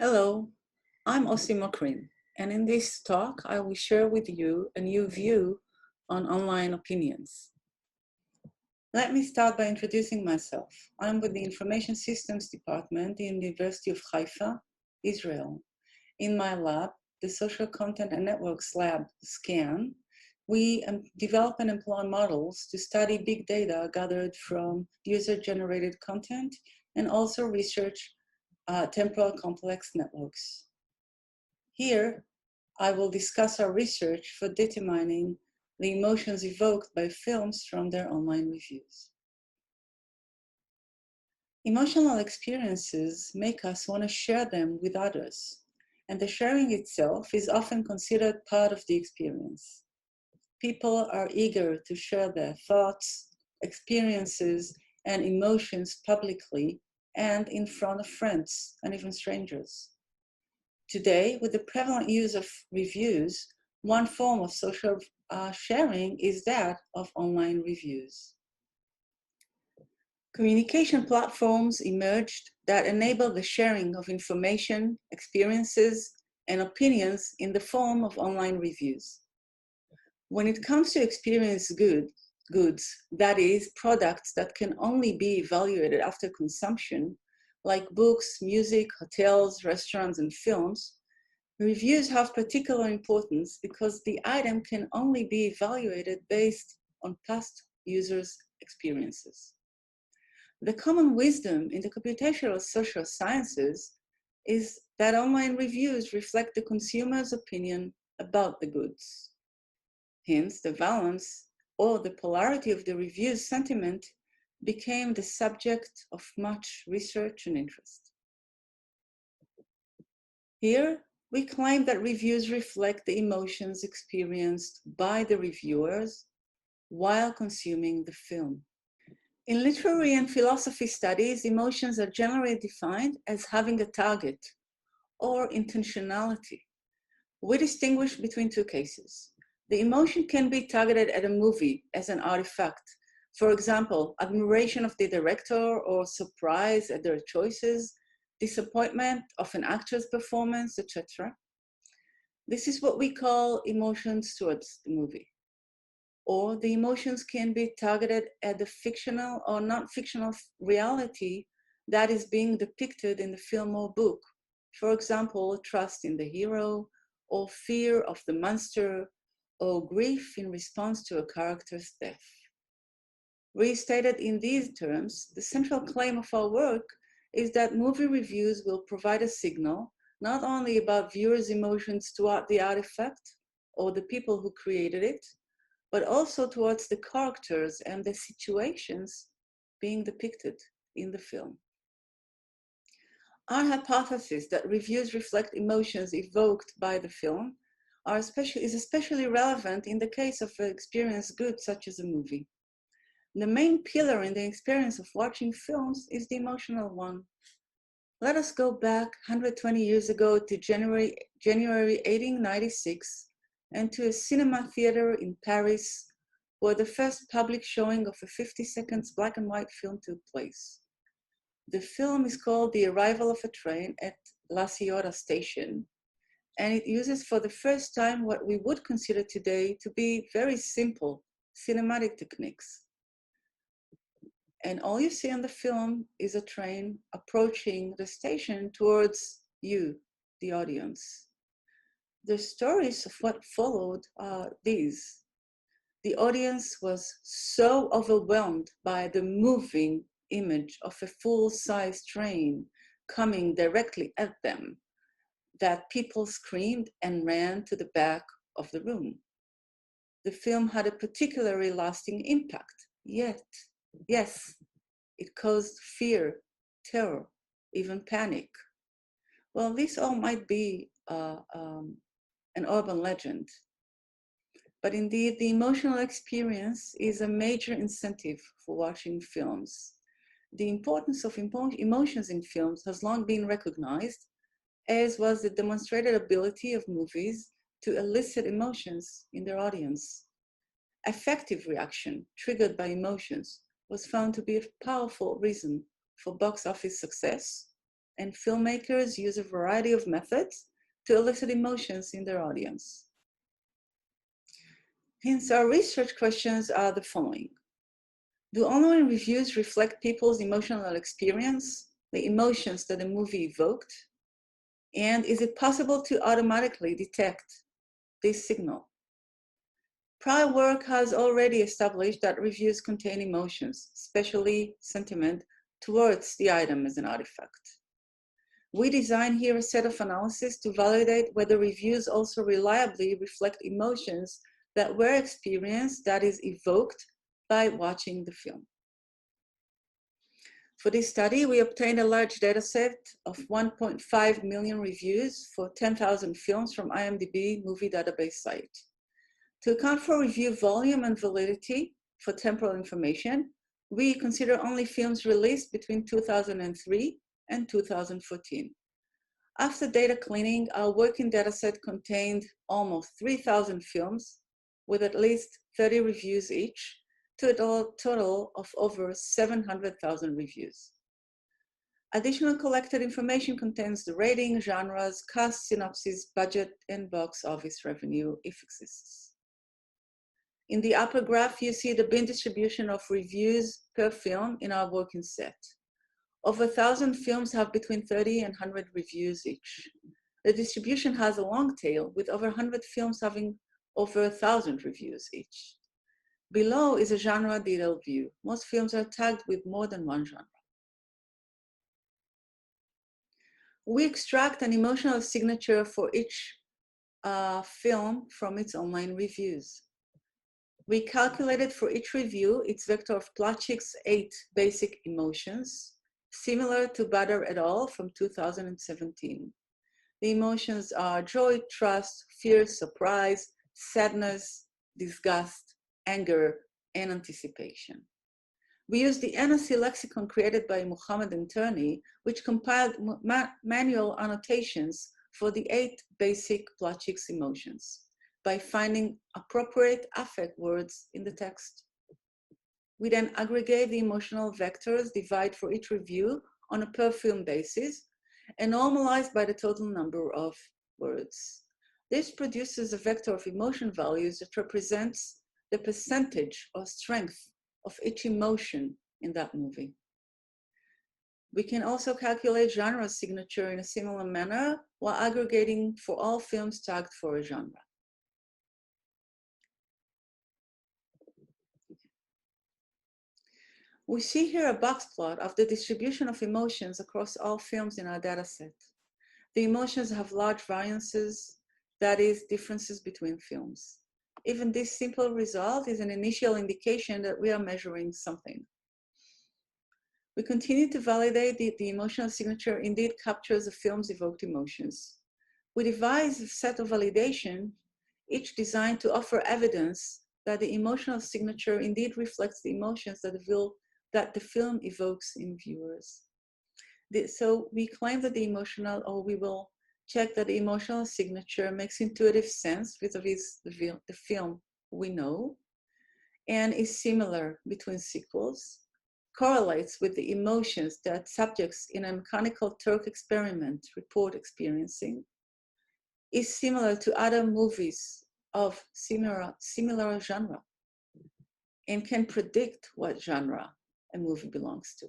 Hello, I'm Osi Mokrin, and in this talk, I will share with you a new view on online opinions. Let me start by introducing myself. I'm with the Information Systems Department in the University of Haifa, Israel. In my lab, the Social Content and Networks Lab, SCAN, we develop and employ models to study big data gathered from user-generated content and also research temporal complex networks. Here, I will discuss our research for determining the emotions evoked by films from their online reviews. Emotional experiences make us want to share them with others, and the sharing itself is often considered part of the experience. People are eager to share their thoughts, experiences, and emotions publicly and in front of friends and even strangers. Today, with the prevalent use of reviews, one form of social sharing is that of online reviews. Communication platforms emerged that enable the sharing of information, experiences, and opinions in the form of online reviews. When it comes to experienced goods, that is, products that can only be evaluated after consumption, like books, music, hotels, restaurants, and films, reviews have particular importance because the item can only be evaluated based on past users' experiences. The common wisdom in the computational social sciences is that online reviews reflect the consumer's opinion about the goods. Hence, the valence or the polarity of the review's sentiment became the subject of much research and interest. Here, we claim that reviews reflect the emotions experienced by the reviewers while consuming the film. In literary and philosophy studies, emotions are generally defined as having a target or intentionality. We distinguish between two cases. The emotion can be targeted at a movie as an artifact. For example, admiration of the director or surprise at their choices, disappointment of an actor's performance, etc. This is what we call emotions towards the movie. Or the emotions can be targeted at the fictional or non-fictional reality that is being depicted in the film or book. For example, trust in the hero, or fear of the monster, or grief in response to a character's death. Restated in these terms, the central claim of our work is that movie reviews will provide a signal not only about viewers' emotions toward the artifact or the people who created it, but also towards the characters and the situations being depicted in the film. Our hypothesis that reviews reflect emotions evoked by the film is especially relevant in the case of an experienced good such as a movie. The main pillar in the experience of watching films is the emotional one. Let us go back 120 years ago to January 1896 and to a cinema theater in Paris where the first public showing of a 50 seconds black and white film took place. The film is called The Arrival of a Train at La Ciotat Station, and it uses for the first time what we would consider today to be very simple cinematic techniques. And all you see on the film is a train approaching the station towards you, the audience. The stories of what followed are these. The audience was so overwhelmed by the moving image of a full-size train coming directly at them that people screamed and ran to the back of the room. The film had a particularly lasting impact, yet, yes, it caused fear, terror, even panic. Well, this all might be an urban legend, but indeed the emotional experience is a major incentive for watching films. The importance of emotions in films has long been recognized, as was the demonstrated ability of movies to elicit emotions in their audience. Affective reaction triggered by emotions was found to be a powerful reason for box office success and filmmakers use a variety of methods to elicit emotions in their audience. Hence, our research questions are the following. Do online reviews reflect people's emotional experience, the emotions that a movie evoked? And is it possible to automatically detect this signal? Prior work has already established that reviews contain emotions, especially sentiment, towards the item as an artifact. We design here a set of analyses to validate whether reviews also reliably reflect emotions that were experienced, that is, evoked by watching the film. For this study, we obtained a large dataset of 1.5 million reviews for 10,000 films from IMDB movie database site. To account for review volume and validity for temporal information, we consider only films released between 2003 and 2014. After data cleaning, our working dataset contained almost 3,000 films with at least 30 reviews each, to a total of over 700,000 reviews. Additional collected information contains the rating, genres, cast, synopsis, budget, and box office revenue, if exists. In the upper graph, you see the bin distribution of reviews per film in our working set. Over 1,000 films have between 30 and 100 reviews each. The distribution has a long tail, with over 100 films having over 1,000 reviews each. Below is a genre detailed view. Most films are tagged with more than one genre. We extract an emotional signature for each film from its online reviews. We calculated for each review its vector of Plachik's 8 basic emotions, similar to Badar et al. From 2017. The emotions are joy, trust, fear, surprise, sadness, disgust, anger, and anticipation. We used the NSC lexicon created by Muhammad and Turney, which compiled manual annotations for the 8 basic Plachik's emotions by finding appropriate affect words in the text. We then aggregate the emotional vectors, divide for each review on a per film basis, and normalize by the total number of words. This produces a vector of emotion values that represents the percentage or strength of each emotion in that movie. We can also calculate genre signature in a similar manner while aggregating for all films tagged for a genre. We see here a box plot of the distribution of emotions across all films in our dataset. The emotions have large variances, that is, differences between films. Even this simple result is an initial indication that we are measuring something. We continue to validate that the emotional signature indeed captures the film's evoked emotions. We devised a set of validation, each designed to offer evidence that the emotional signature indeed reflects the emotions that the film evokes in viewers. So we claim that the emotional, or we will check that the emotional signature makes intuitive sense vis-a-vis the film we know, and is similar between sequels, correlates with the emotions that subjects in a mechanical Turk experiment report experiencing, is similar to other movies of similar genre, and can predict what genre a movie belongs to.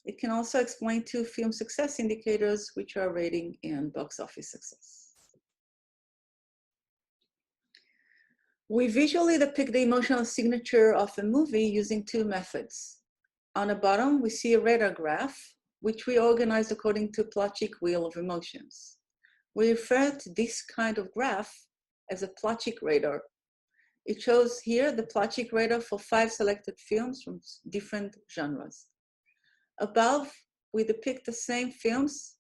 It can also explain 2 film success indicators, which are rating and box office success. We visually depict the emotional signature of a movie using 2 methods. On the bottom, we see a radar graph, which we organized according to Plachik wheel of emotions. We refer to this kind of graph as a Plachik radar. It shows here the Plachik radar for 5 selected films from different genres. Above, we depict the same films,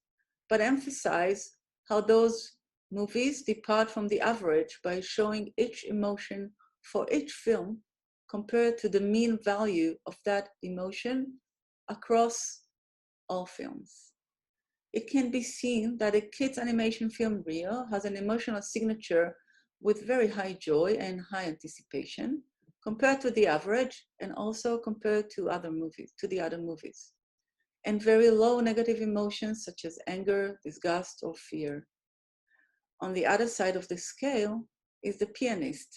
but emphasize how those movies depart from the average by showing each emotion for each film compared to the mean value of that emotion across all films. It can be seen that a kids' animation film, Rio, has an emotional signature with very high joy and high anticipation compared to the average, and also compared to the other movies. and very low negative emotions such as anger, disgust, or fear. On the other side of the scale is The Pianist,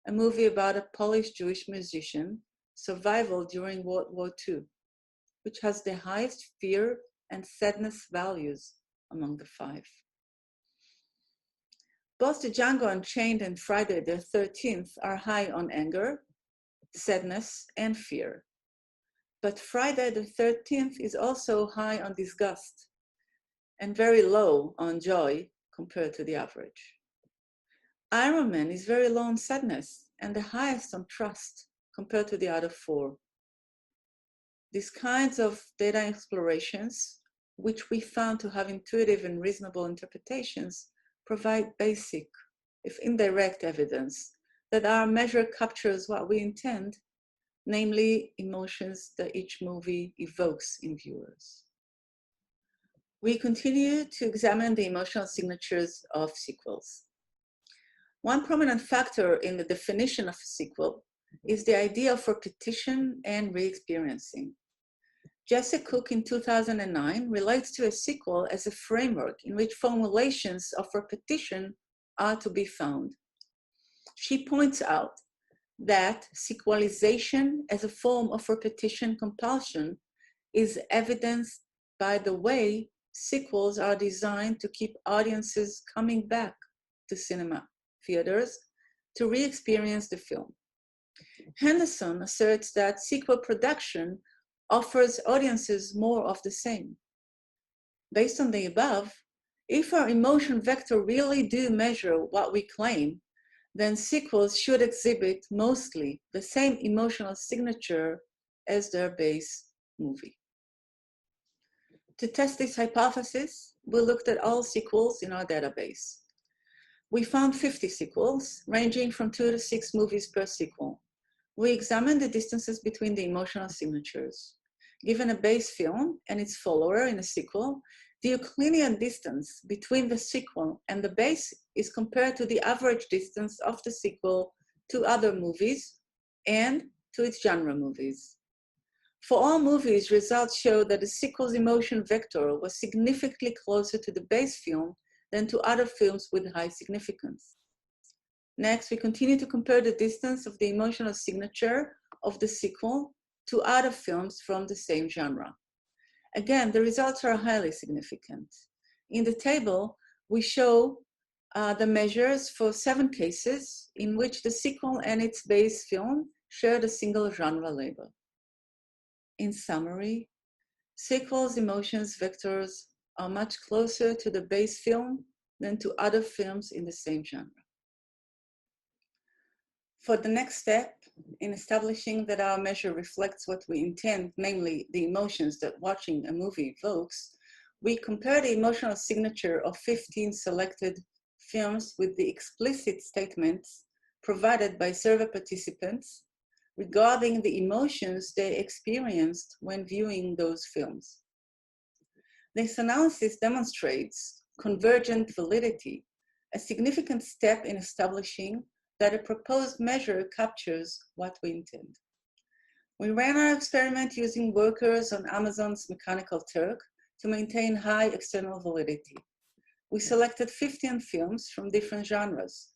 a movie about a Polish Jewish musician survival during World War II, which has the highest fear and sadness values among the five. Both the Django Unchained and Friday the 13th are high on anger, sadness, and fear. But Friday the 13th is also high on disgust and very low on joy compared to the average. Iron Man is very low on sadness and the highest on trust compared to the other four. These kinds of data explorations, which we found to have intuitive and reasonable interpretations, provide basic, if indirect, evidence that our measure captures what we intend, namely emotions that each movie evokes in viewers. We continue to examine the emotional signatures of sequels. One prominent factor in the definition of a sequel is the idea of repetition and re-experiencing. Jesse Cook in 2009 relates to a sequel as a framework in which formulations of repetition are to be found. She points out that sequelization as a form of repetition compulsion is evidenced by the way sequels are designed to keep audiences coming back to cinema theaters to re-experience the film. Henderson asserts that sequel production offers audiences more of the same. Based on the above, if our emotion vector really do measure what we claim, then sequels should exhibit mostly the same emotional signature as their base movie. To test this hypothesis, we looked at all sequels in our database. We found 50 sequels, ranging from 2 to 6 movies per sequel. We examined the distances between the emotional signatures. Given a base film and its follower in a sequel, the Euclidean distance between the sequel and the base is compared to the average distance of the sequel to other movies and to its genre movies. For all movies, results show that the sequel's emotion vector was significantly closer to the base film than to other films with high significance. Next, we continue to compare the distance of the emotional signature of the sequel to other films from the same genre. Again, the results are highly significant. In the table, we show the measures for 7 cases in which the sequel and its base film shared a single genre label. In summary, sequels' emotions vectors are much closer to the base film than to other films in the same genre. For the next step, in establishing that our measure reflects what we intend, namely the emotions that watching a movie evokes, we compare the emotional signature of 15 selected films with the explicit statements provided by survey participants regarding the emotions they experienced when viewing those films. This analysis demonstrates convergent validity, a significant step in establishing that a proposed measure captures what we intend. We ran our experiment using workers on Amazon's mechanical Turk to maintain high external validity. We selected 15 films from different genres.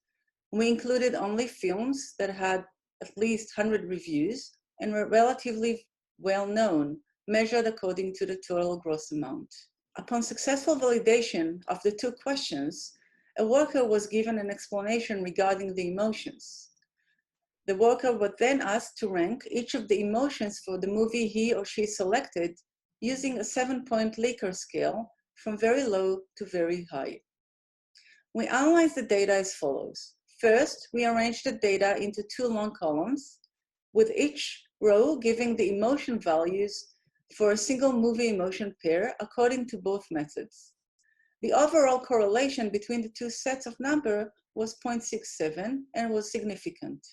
We included only films that had at least 100 reviews and were relatively well known, measured according to the total gross amount. Upon successful validation of the 2 questions, a worker was given an explanation regarding the emotions. The worker was then asked to rank each of the emotions for the movie he or she selected using a 7-point Likert scale from very low to very high. We analyzed the data as follows. First, we arranged the data into 2 long columns, with each row giving the emotion values for a single movie emotion pair according to both methods. The overall correlation between the 2 sets of numbers was 0.67 and was significant.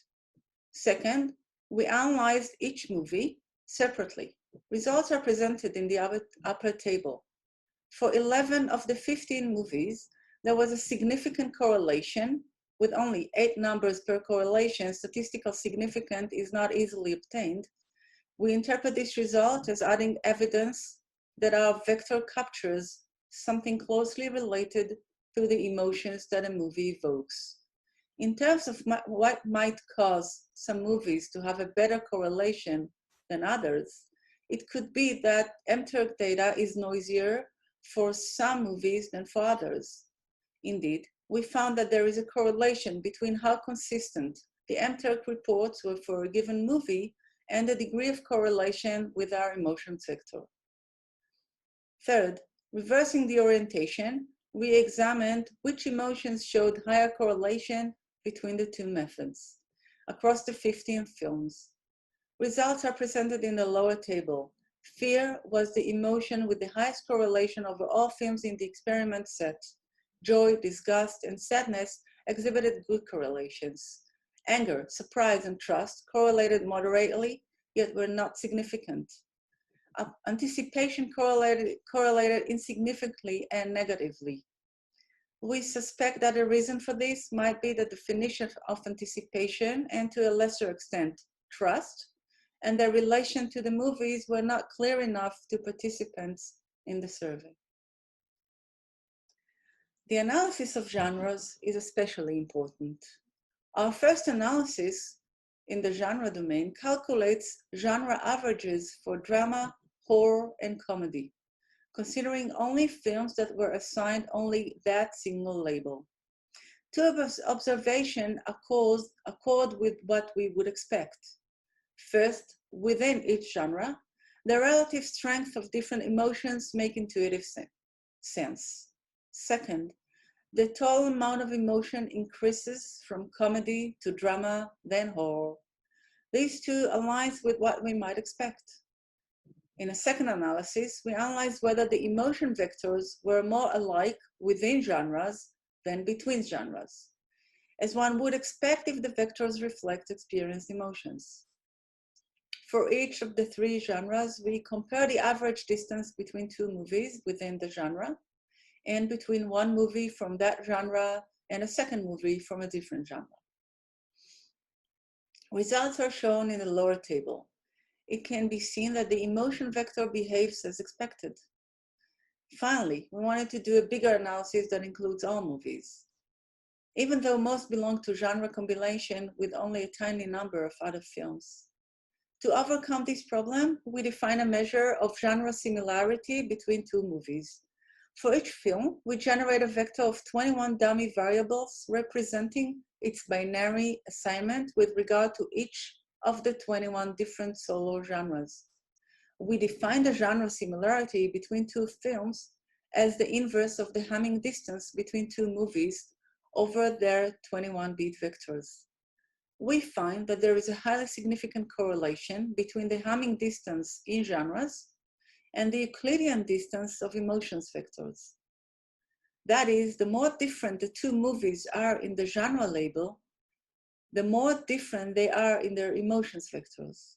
Second, we analyzed each movie separately. Results are presented in the upper table. For 11 of the 15 movies, there was a significant correlation with only 8 numbers per correlation. Statistical significance is not easily obtained. We interpret this result as adding evidence that our vector captures something closely related to the emotions that a movie evokes. In terms of what might cause some movies to have a better correlation than others, it could be that MTURK data is noisier for some movies than for others. Indeed, we found that there is a correlation between how consistent the MTURK reports were for a given movie and the degree of correlation with our emotions vector. Third, reversing the orientation, we examined which emotions showed higher correlation between the two methods across the 15 films. Results are presented in the lower table. Fear was the emotion with the highest correlation over all films in the experiment set. Joy, disgust, and sadness exhibited good correlations. Anger, surprise, and trust correlated moderately, yet were not significant. Anticipation correlated insignificantly and negatively. We suspect that a reason for this might be the definition of anticipation and, to a lesser extent, trust, and their relation to the movies were not clear enough to participants in the survey. The analysis of genres is especially important. Our first analysis in the genre domain calculates genre averages for drama, horror, and comedy, considering only films that were assigned only that single label. Two observations accord with what we would expect. First, within each genre, the relative strength of different emotions make intuitive sense. Second, the total amount of emotion increases from comedy to drama, then horror. These two align with what we might expect. In a second analysis, we analyzed whether the emotion vectors were more alike within genres than between genres, as one would expect if the vectors reflect experienced emotions. For each of the three genres, we compare the average distance between two movies within the genre and between one movie from that genre and a second movie from a different genre. Results are shown in the lower table. It can be seen that the emotion vector behaves as expected. Finally, we wanted to do a bigger analysis that includes all movies, even though most belong to genre combination with only a tiny number of other films. To overcome this problem, we define a measure of genre similarity between two movies. For each film, we generate a vector of 21 dummy variables representing its binary assignment with regard to each of the 21 different solo genres. We define the genre similarity between two films as the inverse of the Hamming distance between two movies over their 21-bit vectors. We find that there is a highly significant correlation between the Hamming distance in genres and the Euclidean distance of emotions vectors. That is, the more different the two movies are in the genre label, the more different they are in their emotions vectors.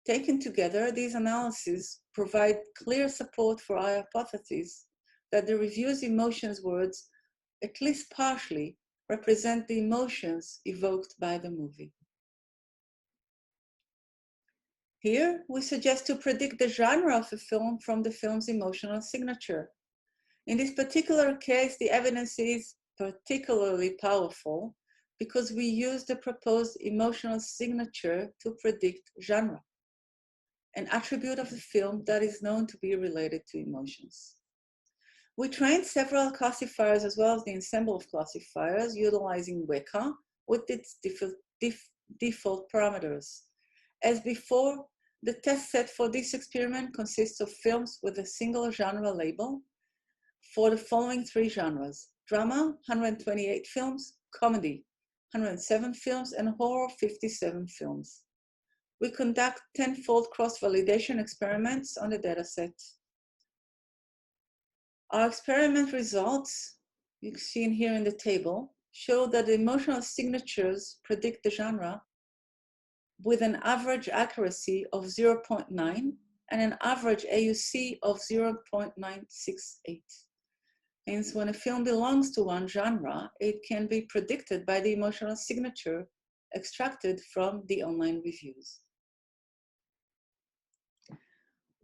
Taken together, these analyses provide clear support for our hypothesis that the review's emotions words, at least partially, represent the emotions evoked by the movie. Here, we suggest to predict the genre of a film from the film's emotional signature. In this particular case, the evidence is particularly powerful because we use the proposed emotional signature to predict genre, an attribute of the film that is known to be related to emotions. We trained several classifiers as well as the ensemble of classifiers utilizing WECA with its default parameters. As before, the test set for this experiment consists of films with a single genre label for the following three genres: drama, 128 films; comedy, 107 films; and horror, 57 films. We conduct 10-fold cross-validation experiments on the dataset. Our experiment results, you see here in the table, show that the emotional signatures predict the genre with an average accuracy of 0.9 and an average AUC of 0.968. Means when a film belongs to one genre, it can be predicted by the emotional signature extracted from the online reviews.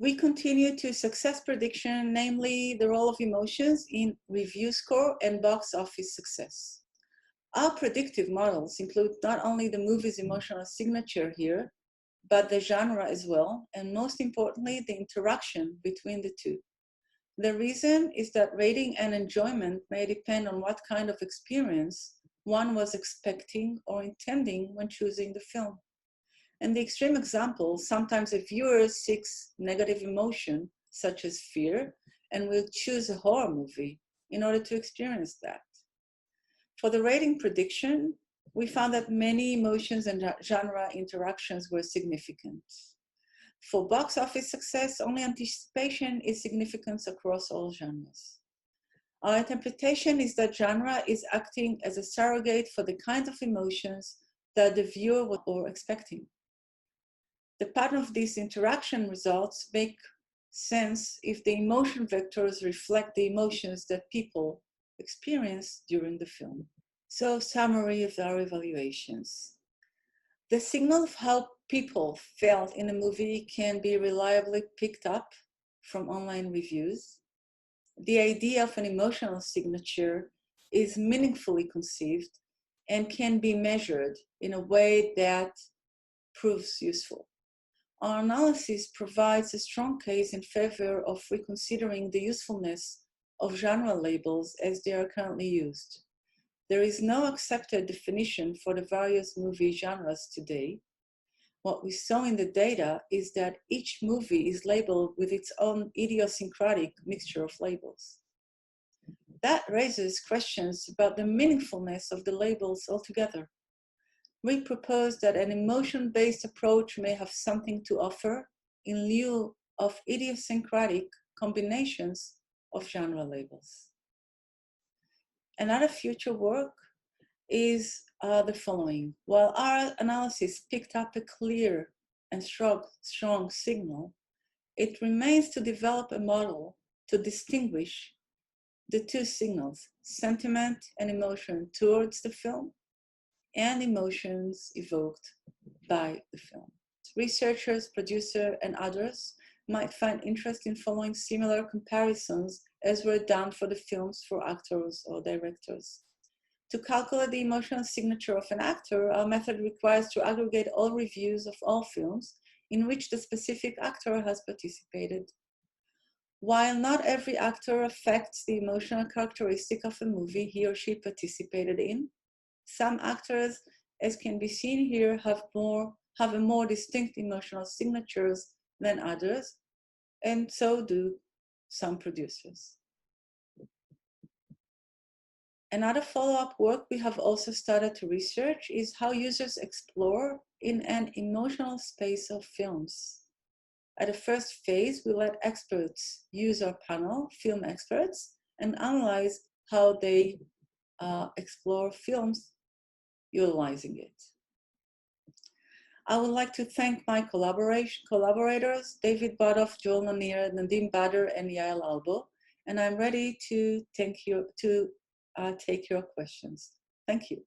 We continue to success prediction, namely the role of emotions in review score and box office success. Our predictive models include not only the movie's emotional signature here, but the genre as well, and most importantly, the interaction between the two. The reason is that rating and enjoyment may depend on what kind of experience one was expecting or intending when choosing the film. In the extreme example, sometimes a viewer seeks negative emotion, such as fear, and will choose a horror movie in order to experience that. For the rating prediction, we found that many emotions and genre interactions were significant. For box office success, only anticipation is significant across all genres. Our interpretation is that genre is acting as a surrogate for the kinds of emotions that the viewer was expecting. The pattern of these interaction results make sense if the emotion vectors reflect the emotions that people experience during the film. So, summary of our evaluations. The signal of how people felt in a movie can be reliably picked up from online reviews. The idea of an emotional signature is meaningfully conceived and can be measured in a way that proves useful. Our analysis provides a strong case in favor of reconsidering the usefulness of genre labels as they are currently used. There is no accepted definition for the various movie genres today. What we saw in the data is that each movie is labeled with its own idiosyncratic mixture of labels. That raises questions about the meaningfulness of the labels altogether. We propose that an emotion-based approach may have something to offer in lieu of idiosyncratic combinations of genre labels. Another future work is the following. While our analysis picked up a clear and strong signal, it remains to develop a model to distinguish the two signals, sentiment and emotion towards the film, and emotions evoked by the film. Researchers, producers, and others might find interest in following similar comparisons as were done for the films for actors or directors. To calculate the emotional signature of an actor, our method requires to aggregate all reviews of all films in which the specific actor has participated. While not every actor affects the emotional characteristic of a movie he or she participated in, some actors, as can be seen here, have a more distinct emotional signatures than others, and so do some producers. Another follow-up work we have also started to research is how users explore in an emotional space of films. At the first phase, we let experts use our panel, film experts, and analyze how they explore films utilizing it. I would like to thank my collaborators, David Badoff, Joel Nanir, Nadim Badr, and Yael Albo, and I'm ready to take your questions. Thank you.